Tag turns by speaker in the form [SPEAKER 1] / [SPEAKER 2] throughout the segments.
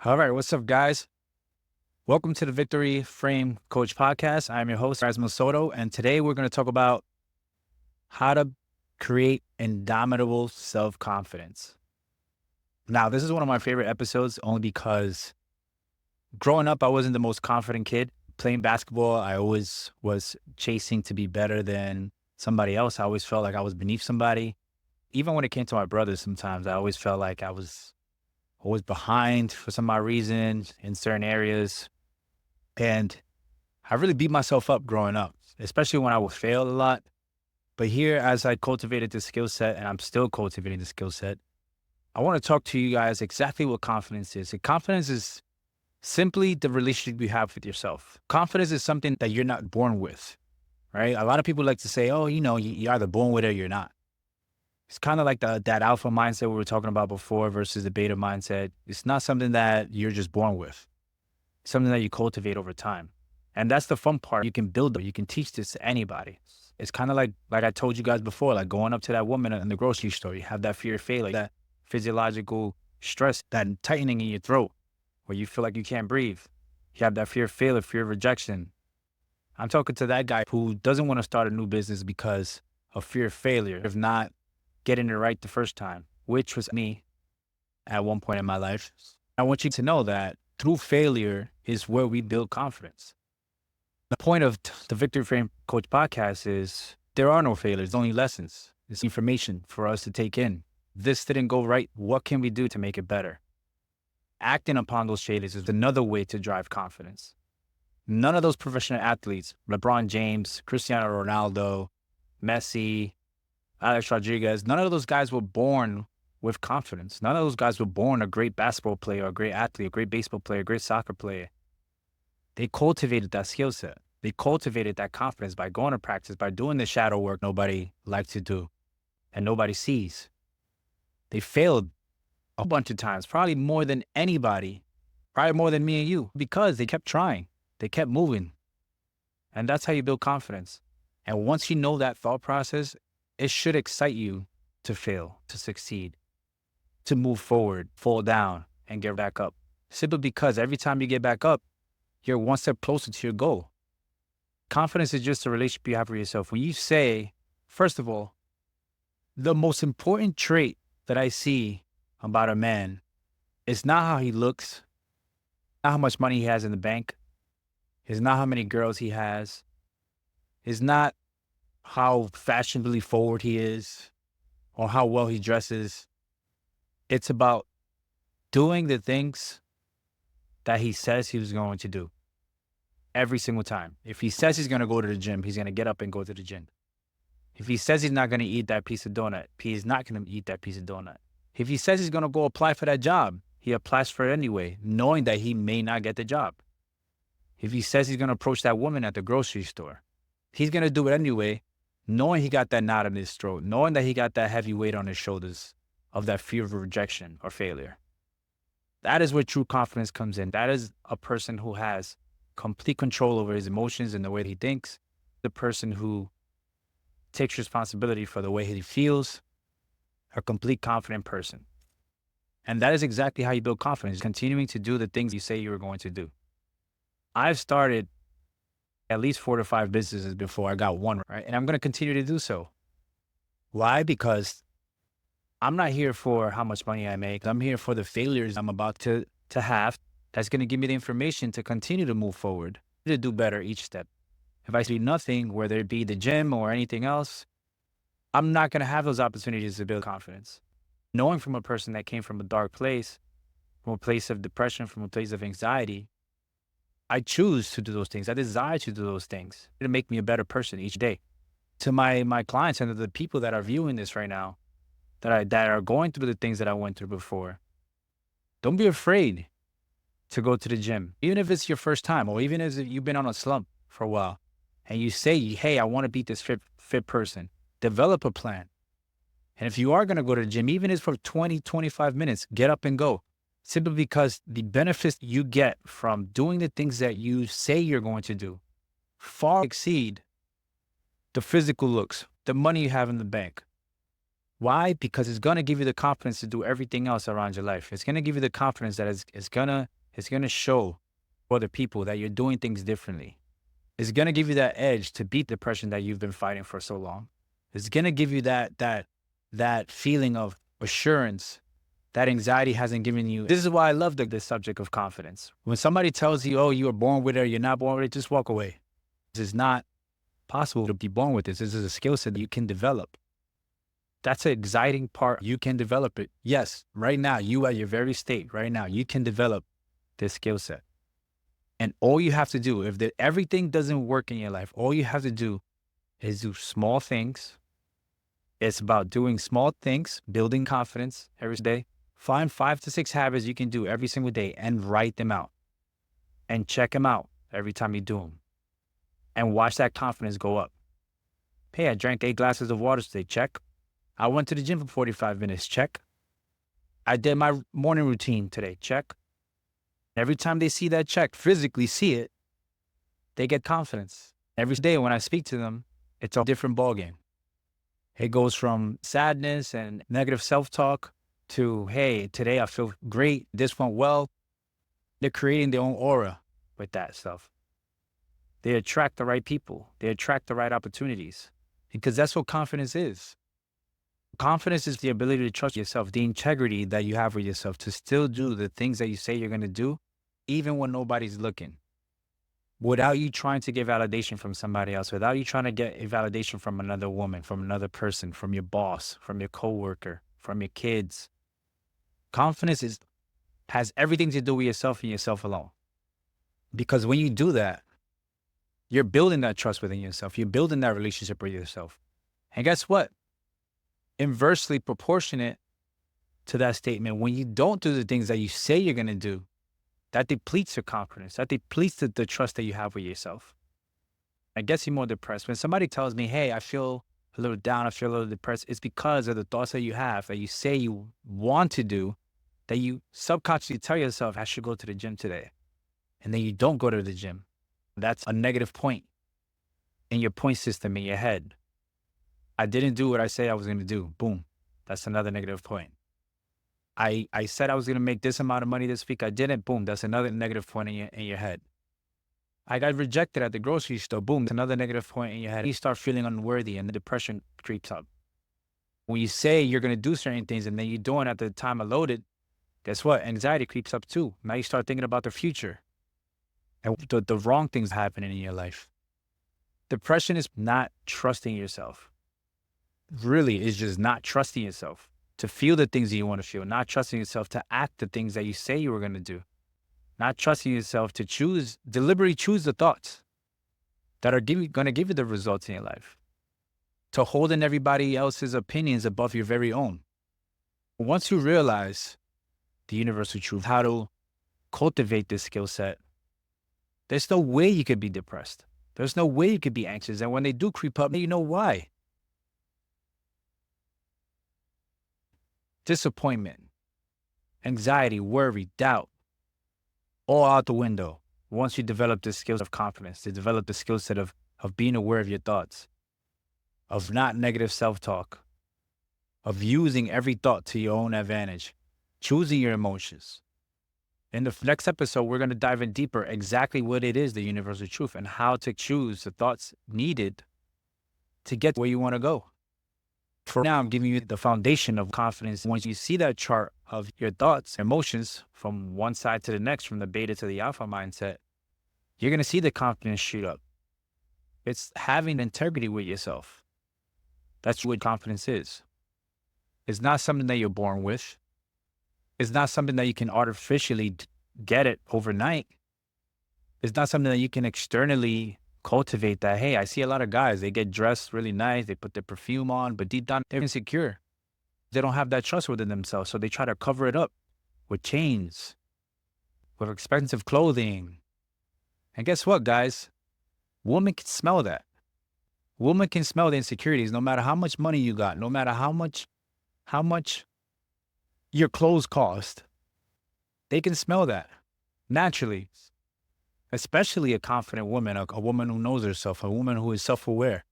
[SPEAKER 1] All right, what's up, guys? Welcome to the Victory Frame Coach Podcast. I'm your host, Erasmo Soto, and today we're going to talk about how to create indomitable self-confidence. Now, this is one of my favorite episodes only because growing up, I wasn't the most confident kid. Playing basketball, I always was chasing to be better than somebody else. I always felt like I was beneath somebody. Even when it came to my brothers, sometimes I always felt like I was always behind for some odd reason in certain areas. And I really beat myself up growing up, especially when I would fail a lot. But here, as I cultivated this skill set, and I'm still cultivating the skill set, I want to talk to you guys exactly what confidence is. And confidence is simply the relationship you have with yourself. Confidence is something that you're not born with, right? A lot of people like to say, oh, you're either born with it or you're not. It's kind of like that alpha mindset we were talking about before versus the beta mindset. It's not something that you're just born with. It's something that you cultivate over time. And that's the fun part. You can build it. You can teach this to anybody. It's kind of like I told you guys before, like going up to that woman in the grocery store. You have that fear of failure, that physiological stress, that tightening in your throat where you feel like you can't breathe. You have that fear of failure, fear of rejection. I'm talking to that guy who doesn't want to start a new business because of fear of failure, of not getting it right the first time, which was me at one point in my life. I want you to know that through failure is where we build confidence. The point of the Victory Frame Coach podcast is there are no failures, only lessons. It's information for us to take in. This didn't go right. What can we do to make it better? Acting upon those failures is another way to drive confidence. None of those professional athletes, LeBron James, Cristiano Ronaldo, Messi, Alex Rodriguez, none of those guys were born with confidence. None of those guys were born a great basketball player, a great athlete, a great baseball player, a great soccer player. They cultivated that skill set. They cultivated that confidence by going to practice, by doing the shadow work nobody likes to do and nobody sees. They failed a bunch of times, probably more than anybody, probably more than me and you, because they kept trying. They kept moving. And that's how you build confidence. And once you know that thought process, it should excite you to fail, to succeed, to move forward, fall down, and get back up. Simply because every time you get back up, you're one step closer to your goal. Confidence is just a relationship you have with yourself. When you say, first of all, the most important trait that I see about a man is not how he looks, not how much money he has in the bank, is not how many girls he has, is not how fashionably forward he is or how well he dresses. It's about doing the things that he says he was going to do every single time. If he says he's going to go to the gym, he's going to get up and go to the gym. If he says he's not going to eat that piece of donut, he's not going to eat that piece of donut. If he says he's going to go apply for that job, he applies for it anyway, knowing that he may not get the job. If he says he's going to approach that woman at the grocery store, he's going to do it anyway, knowing he got that knot in his throat, knowing that he got that heavy weight on his shoulders of that fear of rejection or failure. That is where true confidence comes in. That is a person who has complete control over his emotions and the way he thinks, the person who takes responsibility for the way he feels, a complete confident person. And that is exactly how you build confidence, continuing to do the things you say you were going to do. I've started at least 4 to 5 businesses before I got one, right? And I'm going to continue to do so. Why? Because I'm not here for how much money I make. I'm here for the failures I'm about to have. That's going to give me the information to continue to move forward, to do better each step. If I see nothing, whether it be the gym or anything else, I'm not going to have those opportunities to build confidence. Knowing from a person that came from a dark place, from a place of depression, from a place of anxiety, I choose to do those things. I desire to do those things to make me a better person each day. To my clients and to the people that are viewing this right now, that are going through the things that I went through before, don't be afraid to go to the gym, even if it's your first time, or even if you've been on a slump for a while, and you say, hey, I want to beat this fit person. Develop a plan. And if you are going to go to the gym, even if it's for 20, 25 minutes, get up and go. Simply because the benefits you get from doing the things that you say you're going to do far exceed the physical looks, the money you have in the bank. Why? Because it's going to give you the confidence to do everything else around your life. It's going to give you the confidence that it's going to show other people that you're doing things differently. It's going to give you that edge to beat depression that you've been fighting for so long. It's going to give you that feeling of assurance that anxiety hasn't given you. This is why I love the subject of confidence. When somebody tells you, oh, you were born with it or you're not born with it, just walk away. This is not possible to be born with this. This is a skill set that you can develop. That's the exciting part. You can develop it. Yes, right now, you at your very state, right now, you can develop this skill set. And all you have to do, if everything doesn't work in your life, all you have to do is do small things. It's about doing small things, building confidence every day. Find 5 to 6 habits you can do every single day and write them out and check them out every time you do them and watch that confidence go up. Hey, I drank 8 glasses of water today. Check. I went to the gym for 45 minutes. Check. I did my morning routine today. Check. Every time they see that check, physically see it, they get confidence. Every day when I speak to them, it's a different ballgame. It goes from sadness and negative self-talk to, hey, today I feel great. This went well. They're creating their own aura with that stuff. They attract the right people. They attract the right opportunities because that's what confidence is. Confidence is the ability to trust yourself, the integrity that you have with yourself to still do the things that you say you're going to do, even when nobody's looking. Without you trying to get validation from somebody else, without you trying to get a validation from another woman, from another person, from your boss, from your coworker, from your kids. Confidence has everything to do with yourself and yourself alone. Because when you do that, you're building that trust within yourself. You're building that relationship with yourself. And guess what? Inversely proportionate to that statement, when you don't do the things that you say you're going to do, that depletes your confidence. That depletes the trust that you have with yourself. It gets you more depressed. When somebody tells me, hey, I feel a little down, I feel a little depressed, it's because of the thoughts that you have, that you say you want to do, that you subconsciously tell yourself, I should go to the gym today. And then you don't go to the gym. That's a negative point in your point system in your head. I didn't do what I said I was going to do. Boom. That's another negative point. I said I was going to make this amount of money this week. I didn't. Boom. That's another negative point in your head. I got rejected at the grocery store. Boom. That's another negative point in your head. You start feeling unworthy and the depression creeps up. When you say you're going to do certain things and then you don't at the time allotted, guess what? Anxiety creeps up too. Now you start thinking about the future and the wrong things happening in your life. Depression is not trusting yourself. Really, it's just not trusting yourself to feel the things that you want to feel, not trusting yourself to act the things that you say you were going to do, not trusting yourself to deliberately choose the thoughts that are going to give you the results in your life, to holding everybody else's opinions above your very own. Once you realize the universal truth, how to cultivate this skill set, there's no way you could be depressed. There's no way you could be anxious. And when they do creep up, you know why. Disappointment, anxiety, worry, doubt, all out the window. Once you develop the skills of confidence, to develop the skill set of being aware of your thoughts, of not negative self-talk, of using every thought to your own advantage, choosing your emotions. In the next episode, we're going to dive in deeper exactly what it is, the universal truth, and how to choose the thoughts needed to get where you want to go. For now, I'm giving you the foundation of confidence. Once you see that chart of your thoughts, emotions from one side to the next, from the beta to the alpha mindset, you're going to see the confidence shoot up. It's having integrity with yourself. That's what confidence is. It's not something that you're born with. It's not something that you can artificially get it overnight. It's not something that you can externally cultivate that. Hey, I see a lot of guys, they get dressed really nice, they put their perfume on, but deep down, they're insecure. They don't have that trust within themselves, so they try to cover it up with chains, with expensive clothing. And guess what, guys? Women can smell that. Women can smell the insecurities no matter how much money you got, no matter how much your clothes cost. They can smell that naturally. Especially a confident woman, a woman who knows herself, a woman who is self-aware.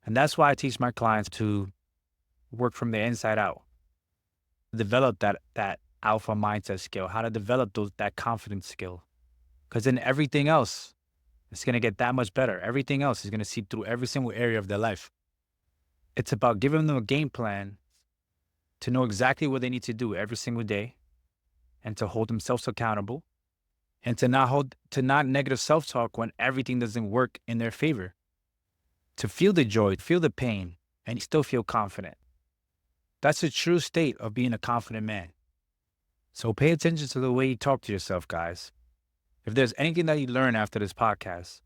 [SPEAKER 1] And that's why I teach my clients to work from the inside out. Develop that alpha mindset skill, how to develop that confidence skill. Because then everything else is going to get that much better. Everything else is going to seep through every single area of their life. It's about giving them a game plan to know exactly what they need to do every single day and to hold themselves accountable and to not negative self-talk when everything doesn't work in their favor. To feel the joy, feel the pain, and still feel confident. That's the true state of being a confident man. So pay attention to the way you talk to yourself, guys. If there's anything that you learn after this podcast,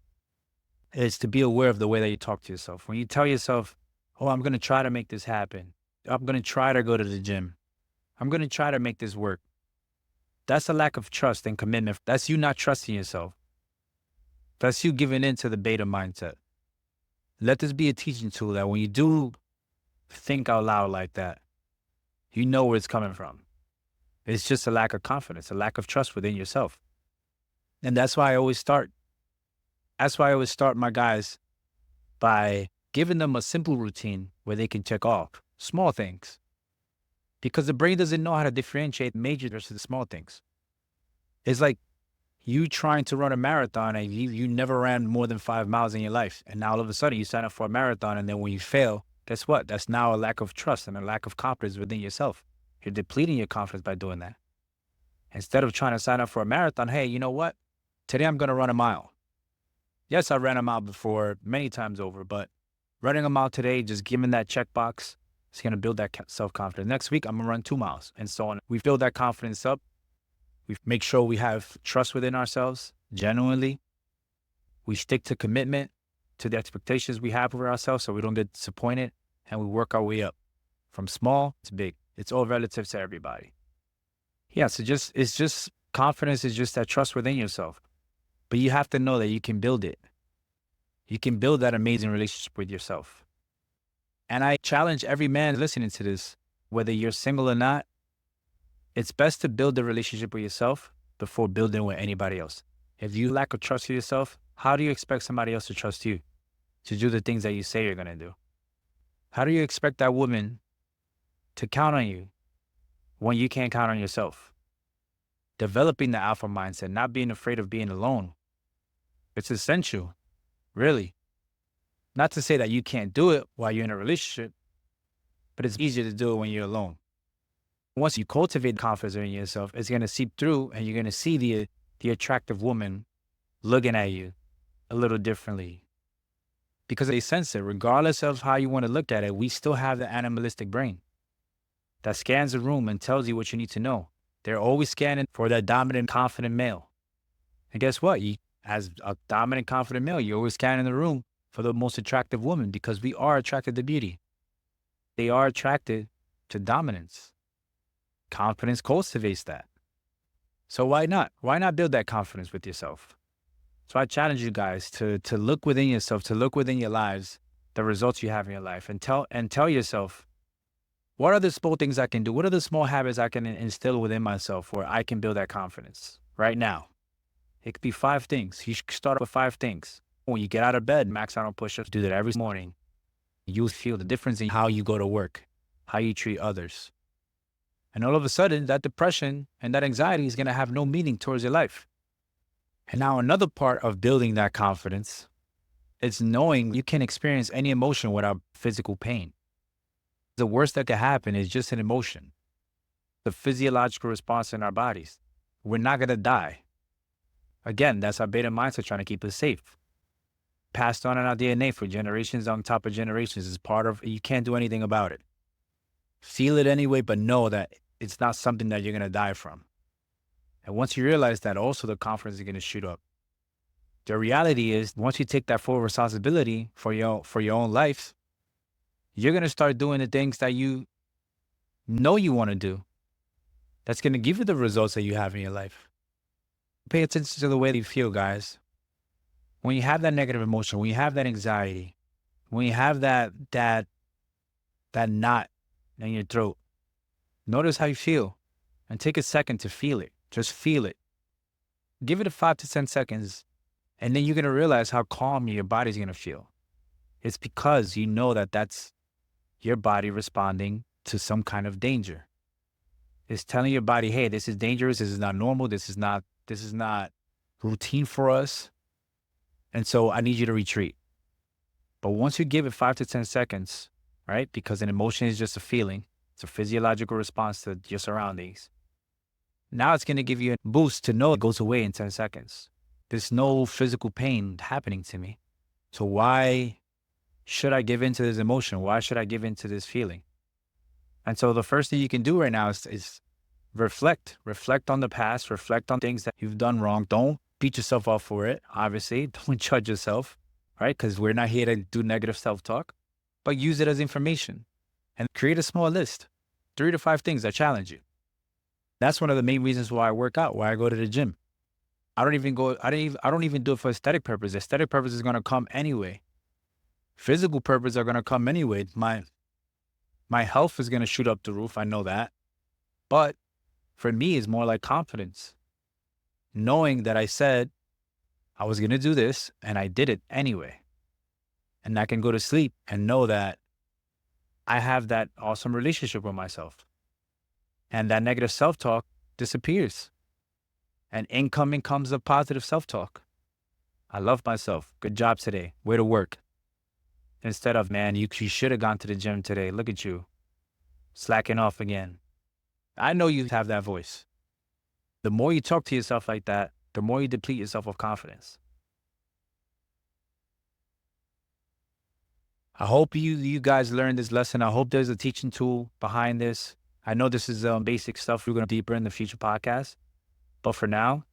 [SPEAKER 1] it's to be aware of the way that you talk to yourself. When you tell yourself, oh, I'm going to try to make this happen. I'm going to try to go to the gym. I'm going to try to make this work. That's a lack of trust and commitment. That's you not trusting yourself. That's you giving in to the beta mindset. Let this be a teaching tool that when you do think out loud like that, you know where it's coming from. It's just a lack of confidence, a lack of trust within yourself. And that's why I always start. That's why I always start my guys by giving them a simple routine where they can check off small things. Because the brain doesn't know how to differentiate major versus the small things. It's like you trying to run a marathon and you never ran more than 5 miles in your life. And now all of a sudden you sign up for a marathon, and then when you fail, guess what? That's now a lack of trust and a lack of confidence within yourself. You're depleting your confidence by doing that. Instead of trying to sign up for a marathon, hey, you know what? Today I'm going to run a mile. Yes, I ran a mile before many times over, but running a mile today, just giving that checkbox, it's going to build that self-confidence. Next week, I'm going to run 2 miles and so on. We build that confidence up. We make sure we have trust within ourselves, genuinely. We stick to commitment, to the expectations we have for ourselves so we don't get disappointed, and we work our way up from small to big. It's all relative to everybody. Yeah, so it's just confidence is just that trust within yourself. But you have to know that you can build it. You can build that amazing relationship with yourself. And I challenge every man listening to this, whether you're single or not, it's best to build the relationship with yourself before building with anybody else. If you lack a trust for yourself, how do you expect somebody else to trust you to do the things that you say you're going to do? How do you expect that woman to count on you when you can't count on yourself? Developing the alpha mindset, not being afraid of being alone. It's essential, really. Not to say that you can't do it while you're in a relationship, but it's easier to do it when you're alone. Once you cultivate confidence in yourself, it's going to seep through and you're going to see the attractive woman looking at you a little differently. Because they sense it, regardless of how you want to look at it, we still have the animalistic brain that scans the room and tells you what you need to know. They're always scanning for that dominant, confident male. And guess what? As a dominant, confident male, you're always scanning the room for the most attractive woman because we are attracted to beauty. They are attracted to dominance. Confidence cultivates that. So why not? Why not build that confidence with yourself? So I challenge you guys to look within yourself, to look within your lives, the results you have in your life, and tell yourself, what are the small things I can do? What are the small habits I can instill within myself where I can build that confidence right now? It could be 5 things. You should start with 5 things. When you get out of bed, max out on push-ups, do that every morning. You'll feel the difference in how you go to work, how you treat others. And all of a sudden, that depression and that anxiety is going to have no meaning towards your life. And now another part of building that confidence is knowing you can experience any emotion without physical pain. The worst that could happen is just an emotion, the physiological response in our bodies. We're not going to die. Again, that's our beta mindset trying to keep us safe. Passed on in our DNA for generations on top of generations is part of, you can't do anything about it. Feel it anyway, but know that it's not something that you're going to die from. And once you realize that, also the confidence is going to shoot up. The reality is, once you take that full responsibility for your own life, you're going to start doing the things that you know you want to do. That's going to give you the results that you have in your life. Pay attention to the way you feel, guys. When you have that negative emotion, when you have that anxiety, when you have that knot in your throat, notice how you feel and take a second to feel it. Just feel it. Give it 5 to 10 seconds, and then you're going to realize how calm your body's going to feel. It's because you know that your body responding to some kind of danger. It's telling your body, hey, this is dangerous. This is not normal. This is not routine for us. And so I need you to retreat. But once you give it 5 to 10 seconds, right? Because an emotion is just a feeling. It's a physiological response to your surroundings. Now it's going to give you a boost to know it goes away in 10 seconds. There's no physical pain happening to me. So why should I give into this emotion? Why should I give into this feeling? And so the first thing you can do right now is reflect. Reflect on the past. Reflect on things that you've done wrong. Don't beat yourself up for it, obviously. Don't judge yourself, right? Because we're not here to do negative self-talk. But use it as information and create a small list. 3 to 5 things that challenge you. That's one of the main reasons why I work out, why I go to the gym. I don't even do it for aesthetic purposes. Aesthetic purpose is going to come anyway. Physical purposes are going to come anyway. My health is going to shoot up the roof. I know that. But for me, it's more like confidence. Knowing that I said I was going to do this and I did it anyway. And I can go to sleep and know that I have that awesome relationship with myself. And that negative self-talk disappears. And incoming comes a positive self-talk. I love myself. Good job today. Way to work. Instead of, man, you should have gone to the gym today. Look at you. Slacking off again. I know you have that voice. The more you talk to yourself like that, the more you deplete yourself of confidence. I hope you guys learned this lesson. I hope there's a teaching tool behind this. I know this is basic stuff. We're going to deeper in the future podcast. But for now,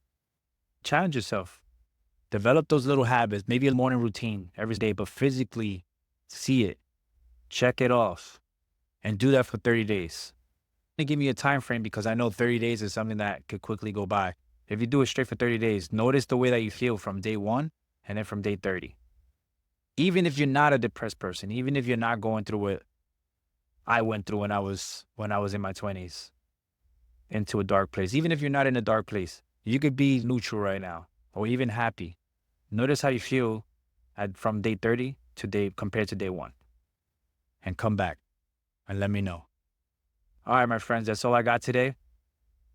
[SPEAKER 1] challenge yourself. Develop those little habits, maybe a morning routine every day, but physically see it, check it off, and do that for 30 days. Give me a time frame because I know 30 days is something that could quickly go by. If you do it straight for 30 days, notice the way that you feel from day 1 and then from day 30. Even if you're not a depressed person, even if you're not going through what I went through when I was in my 20s, into a dark place. Even if you're not in a dark place, you could be neutral right now or even happy. Notice how you feel from day 30 compared to day 1. And come back and let me know. All right, my friends, that's all I got today.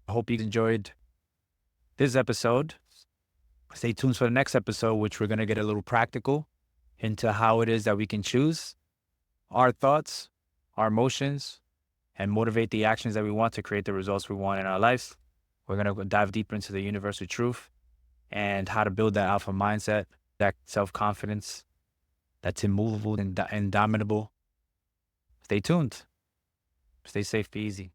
[SPEAKER 1] I hope you enjoyed this episode. Stay tuned for the next episode, which we're going to get a little practical into how it is that we can choose our thoughts, our emotions, and motivate the actions that we want to create the results we want in our lives. We're going to dive deeper into the universal truth and how to build that alpha mindset, that self-confidence that's immovable and indomitable. Stay tuned. Stay safe, be easy.